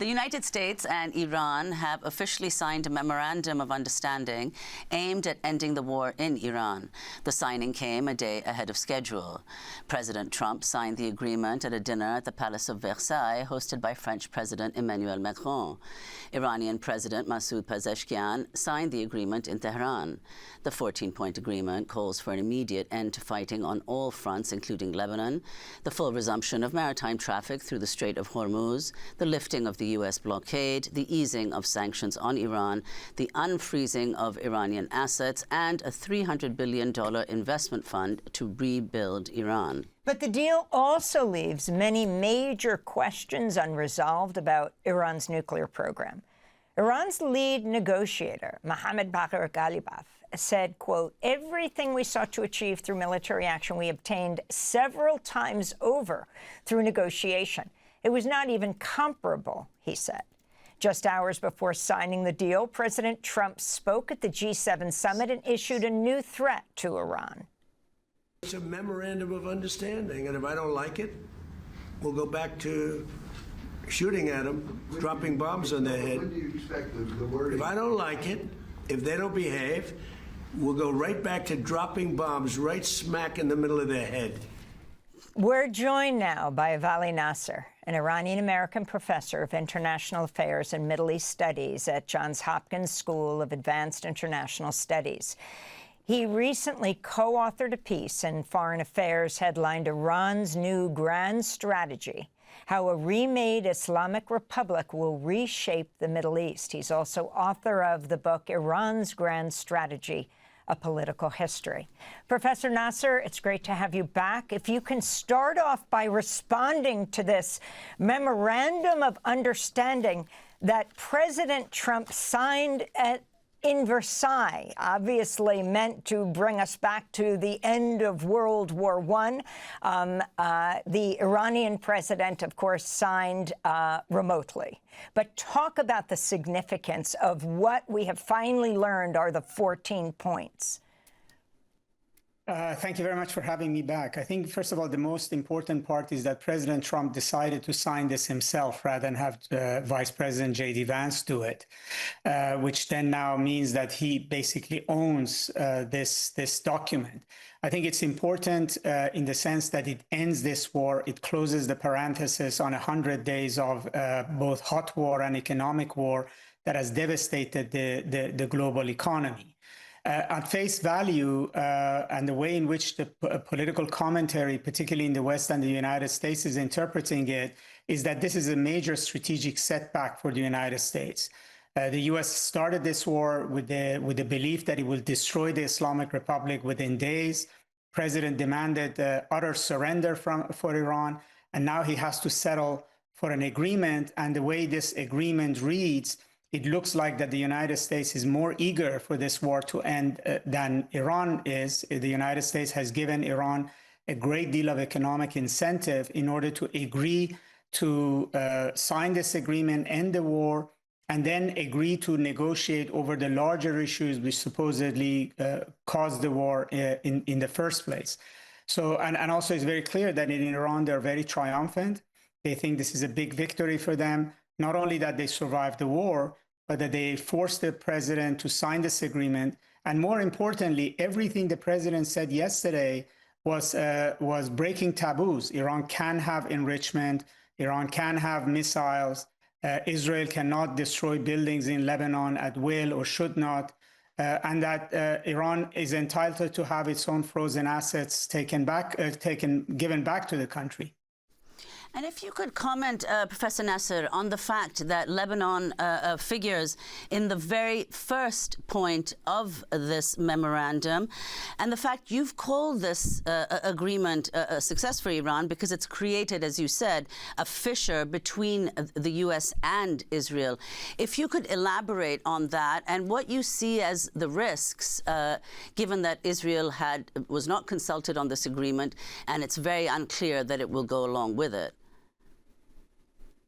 The United States and Iran have officially signed a memorandum of understanding aimed at ending the war in Iran. The signing came a day ahead of schedule. President Trump signed the agreement at a dinner at the Palace of Versailles, hosted by French President Emmanuel Macron. Iranian President Masoud Pezeshkian signed the agreement in Tehran. The 14-point agreement calls for an immediate end to fighting on all fronts, including Lebanon, the full resumption of maritime traffic through the Strait of Hormuz, the lifting of the U.S. blockade, the easing of sanctions on Iran, the unfreezing of Iranian assets, and a $300 billion investment fund to rebuild Iran. But the deal also leaves many major questions unresolved about Iran's nuclear program. Iran's lead negotiator, Mohammad Bagher Ghalibaf, said, quote, "Everything we sought to achieve through military action, we obtained several times over through negotiation. It was not even comparable," he said. Just hours before signing the deal, President Trump spoke at the G7 summit and issued a new threat to Iran. It's a memorandum of understanding, and if I don't like it, we'll go back to shooting at them, dropping bombs on their head. When do you expect the word? If I don't like it, if they don't behave, we'll go right back to dropping bombs right smack in the middle of their head. We're joined now by Vali Nasr, an Iranian-American professor of international affairs and Middle East studies at Johns Hopkins School of Advanced International Studies. He recently co-authored a piece in Foreign Affairs headlined "Iran's New Grand Strategy: How a Remade Islamic Republic Will Reshape the Middle East." He's also author of the book Iran's Grand Strategy: A Political History. Professor Nasr, it's great to have you back. If you can start off by responding to this memorandum of understanding that President Trump signed in Versailles, obviously meant to bring us back to the end of World War I. The Iranian president, of course, signed remotely. But talk about the significance of what we have finally learned are the 14 points. Thank you very much for having me back. I think, first of all, the most important part is that President Trump decided to sign this himself rather than have Vice President J.D. Vance do it, which then now means that he basically owns this document. I think it's important in the sense that it ends this war. It closes the parenthesis on 100 days of both hot war and economic war that has devastated the global economy. At face value, and the way in which the political commentary, particularly in the West and the United States, is interpreting it, is that this is a major strategic setback for the United States. The U.S. started this war with the belief that it will destroy the Islamic Republic within days. President demanded utter surrender for Iran, and now he has to settle for an agreement. And the way this agreement reads, it looks like that the United States is more eager for this war to end than Iran is. The United States has given Iran a great deal of economic incentive in order to agree to sign this agreement, end the war, and then agree to negotiate over the larger issues which supposedly caused the war in the first place. So, and also it's very clear that in Iran, they're very triumphant. They think this is a big victory for them. Not only that they survived the war, but that they forced the president to sign this agreement. And more importantly, everything the president said yesterday was breaking taboos. Iran can have enrichment. Iran can have missiles. Israel cannot destroy buildings in Lebanon at will or should not. And that Iran is entitled to have its own frozen assets given back to the country. And if you could comment, Professor Nasr, on the fact that Lebanon figures in the very first point of this memorandum, and the fact you've called this agreement a success for Iran because it's created, as you said, a fissure between the U.S. and Israel. If you could elaborate on that and what you see as the risks, given that Israel was not consulted on this agreement, and it's very unclear that it will go along with it.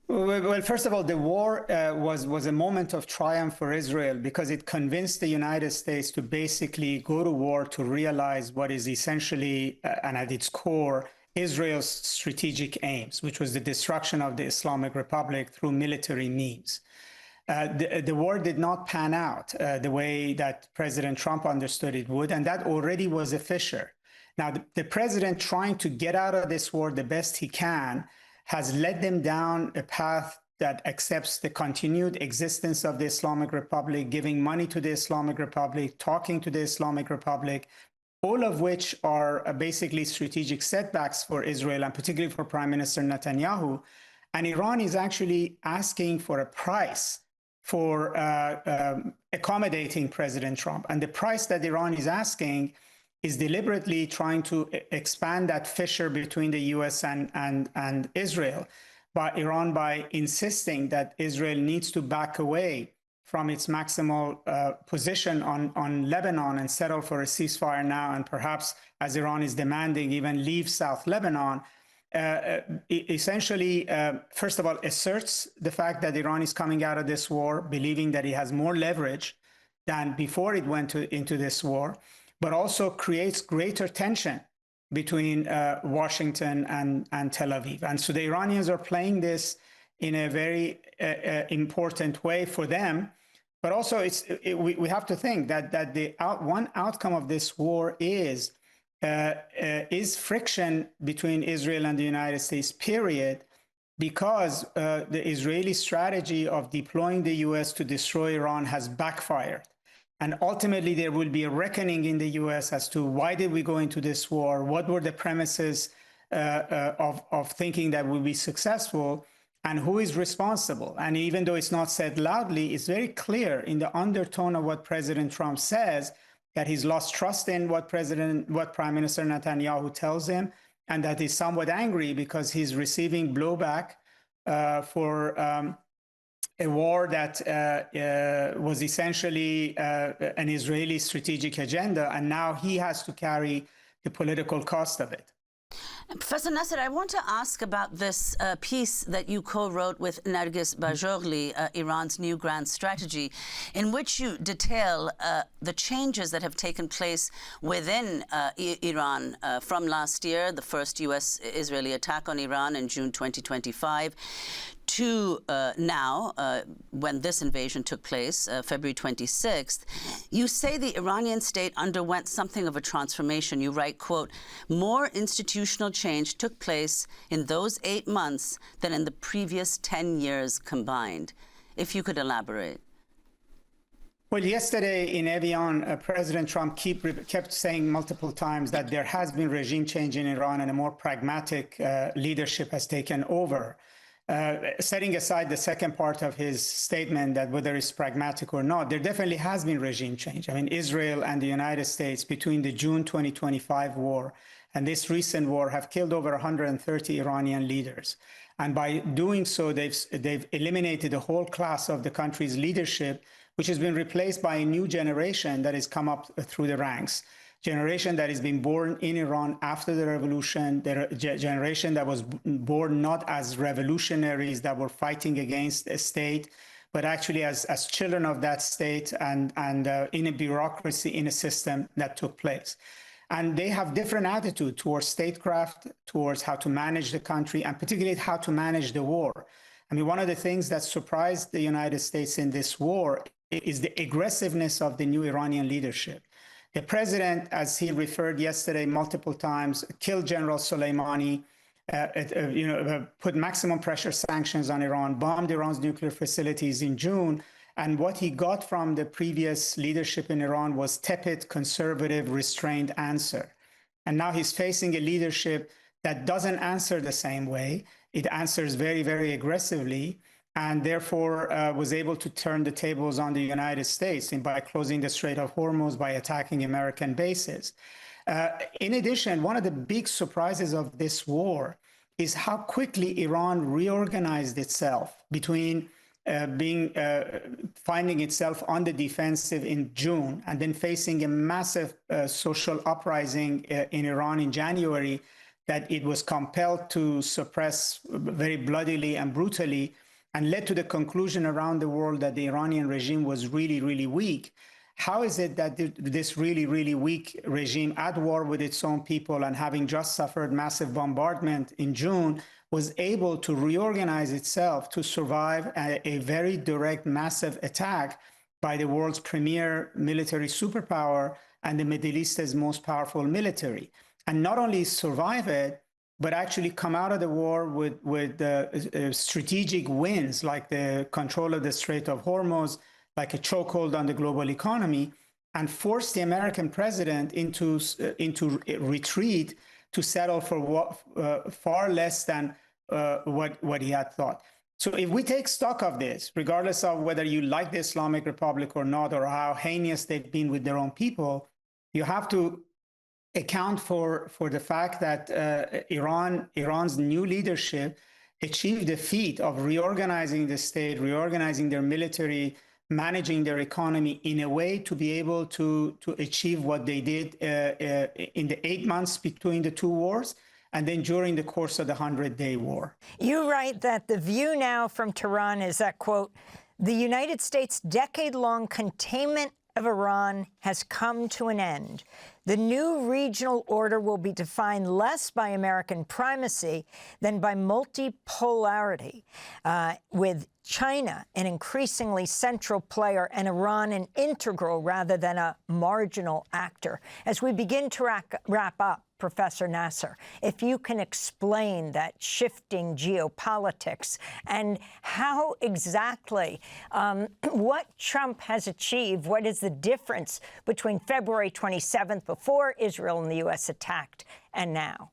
Well, first of all, the war was a moment of triumph for Israel because it convinced the United States to basically go to war to realize what is essentially and at its core Israel's strategic aims, which was the destruction of the Islamic Republic through military means. The war did not pan out the way that President Trump understood it would, and that already was a fissure. Now, the president trying to get out of this war the best he can has led them down a path that accepts the continued existence of the Islamic Republic, giving money to the Islamic Republic, talking to the Islamic Republic, all of which are basically strategic setbacks for Israel, and particularly for Prime Minister Netanyahu. And Iran is actually asking for a price for accommodating President Trump. And the price that Iran is asking is deliberately trying to expand that fissure between the US and Israel, Iran by insisting that Israel needs to back away from its maximal position on Lebanon and settle for a ceasefire now, and perhaps, as Iran is demanding, even leave South Lebanon. Essentially, first of all, asserts the fact that Iran is coming out of this war, believing that it has more leverage than before it went into this war, but also creates greater tension between Washington and Tel Aviv. And so the Iranians are playing this in a very important way for them. But also, we have to think that the one outcome of this war is friction between Israel and the United States, period, because the Israeli strategy of deploying the U.S. to destroy Iran has backfired. And ultimately, there will be a reckoning in the U.S. as to why did we go into this war? What were the premises of thinking that we'll be successful? And who is responsible? And even though it's not said loudly, it's very clear in the undertone of what President Trump says that he's lost trust in what Prime Minister Netanyahu tells him, and that he's somewhat angry because he's receiving blowback for a war that was essentially an Israeli strategic agenda, and now he has to carry the political cost of it. Professor Nasr, I want to ask about this piece that you co-wrote with Nargis Bajorli, Iran's New Grand Strategy, in which you detail the changes that have taken place within Iran from last year, the first U.S.-Israeli attack on Iran in June 2025, to now, when this invasion took place, February 26th. You say the Iranian state underwent something of a transformation. You write, quote, more institutional change took place in those 8 months than in the previous 10 years combined. If you could elaborate. Well, yesterday in Evian, President Trump kept saying multiple times that there has been regime change in Iran and a more pragmatic leadership has taken over. Setting aside the second part of his statement that whether it's pragmatic or not, there definitely has been regime change. I mean, Israel and the United States between the June 2025 war and this recent war have killed over 130 Iranian leaders. And by doing so, they've eliminated a whole class of the country's leadership, which has been replaced by a new generation that has come up through the ranks. Generation that has been born in Iran after the revolution, the generation that was born not as revolutionaries that were fighting against a state, but actually as children of that state and in a bureaucracy, in a system that took place. And they have different attitude towards statecraft, towards how to manage the country, and particularly how to manage the war. I mean, one of the things that surprised the United States in this war is the aggressiveness of the new Iranian leadership. The president, as he referred yesterday multiple times, killed General Soleimani, put maximum pressure sanctions on Iran, bombed Iran's nuclear facilities in June. And what he got from the previous leadership in Iran was tepid, conservative, restrained answer. And now he's facing a leadership that doesn't answer the same way. It answers very, very aggressively, and therefore was able to turn the tables on the United States by closing the Strait of Hormuz, by attacking American bases. In addition, one of the big surprises of this war is how quickly Iran reorganized itself between finding itself on the defensive in June and then facing a massive social uprising in Iran in January that it was compelled to suppress very bloodily and brutally, and led to the conclusion around the world that the Iranian regime was really, really weak. how is it that this really, really weak regime at war with its own people and having just suffered massive bombardment in June was able to reorganize itself to survive a very direct, massive attack by the world's premier military superpower and the Middle East's most powerful military? And not only survive it, but actually come out of the war with strategic wins, like the control of the Strait of Hormuz, like a chokehold on the global economy, and force the American president into retreat to settle for far less than what he had thought. So if we take stock of this, regardless of whether you like the Islamic Republic or not, or how heinous they've been with their own people, you have to account for the fact that Iran's new leadership achieved the feat of reorganizing the state, reorganizing their military, managing their economy in a way to be able to achieve what they did in the 8 months between the two wars, and then during the course of the 100-day war. You write that the view now from Tehran is that, quote, the United States' decade-long containment of Iran has come to an end. The new regional order will be defined less by American primacy than by multipolarity, with China an increasingly central player and Iran an integral rather than a marginal actor. As we begin to wrap up, Professor Nasr, if you can explain that shifting geopolitics and how exactly what Trump has achieved, what is the difference between February 27th, before Israel and the U.S. attacked, and now?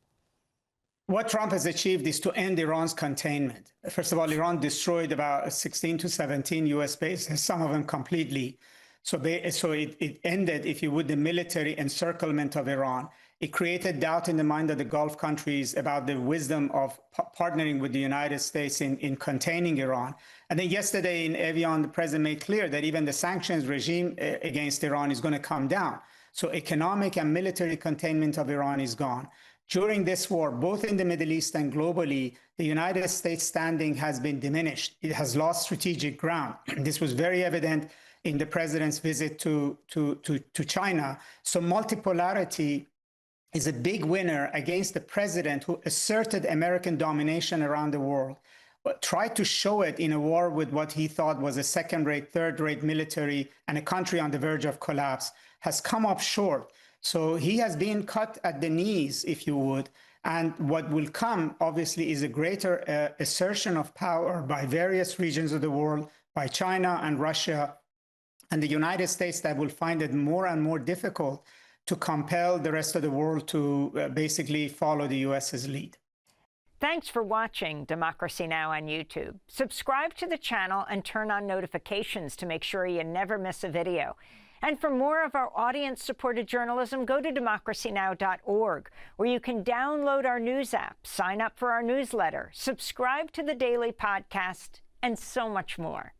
What Trump has achieved is to end Iran's containment. First of all, Iran destroyed about 16 to 17 U.S. bases, some of them completely. So it ended, if you would, the military encirclement of Iran. It created doubt in the mind of the Gulf countries about the wisdom of partnering with the United States in containing Iran. And then yesterday in Evian, the president made clear that even the sanctions regime against Iran is going to come down. So economic and military containment of Iran is gone. During this war, both in the Middle East and globally, the United States' standing has been diminished. It has lost strategic ground. This was very evident in the president's visit to China. So multipolarity is a big winner against the president who asserted American domination around the world, but tried to show it in a war with what he thought was a second-rate, third-rate military and a country on the verge of collapse, has come up short. So he has been cut at the knees, if you would. And what will come, obviously, is a greater assertion of power by various regions of the world, by China and Russia and the United States, that will find it more and more difficult to compel the rest of the world to basically follow the U.S.'s lead. Thanks for watching Democracy Now! On YouTube. Subscribe to the channel and turn on notifications to make sure you never miss a video. And for more of our audience-supported journalism, go to democracynow.org, where you can download our news app, sign up for our newsletter, subscribe to the daily podcast, and so much more.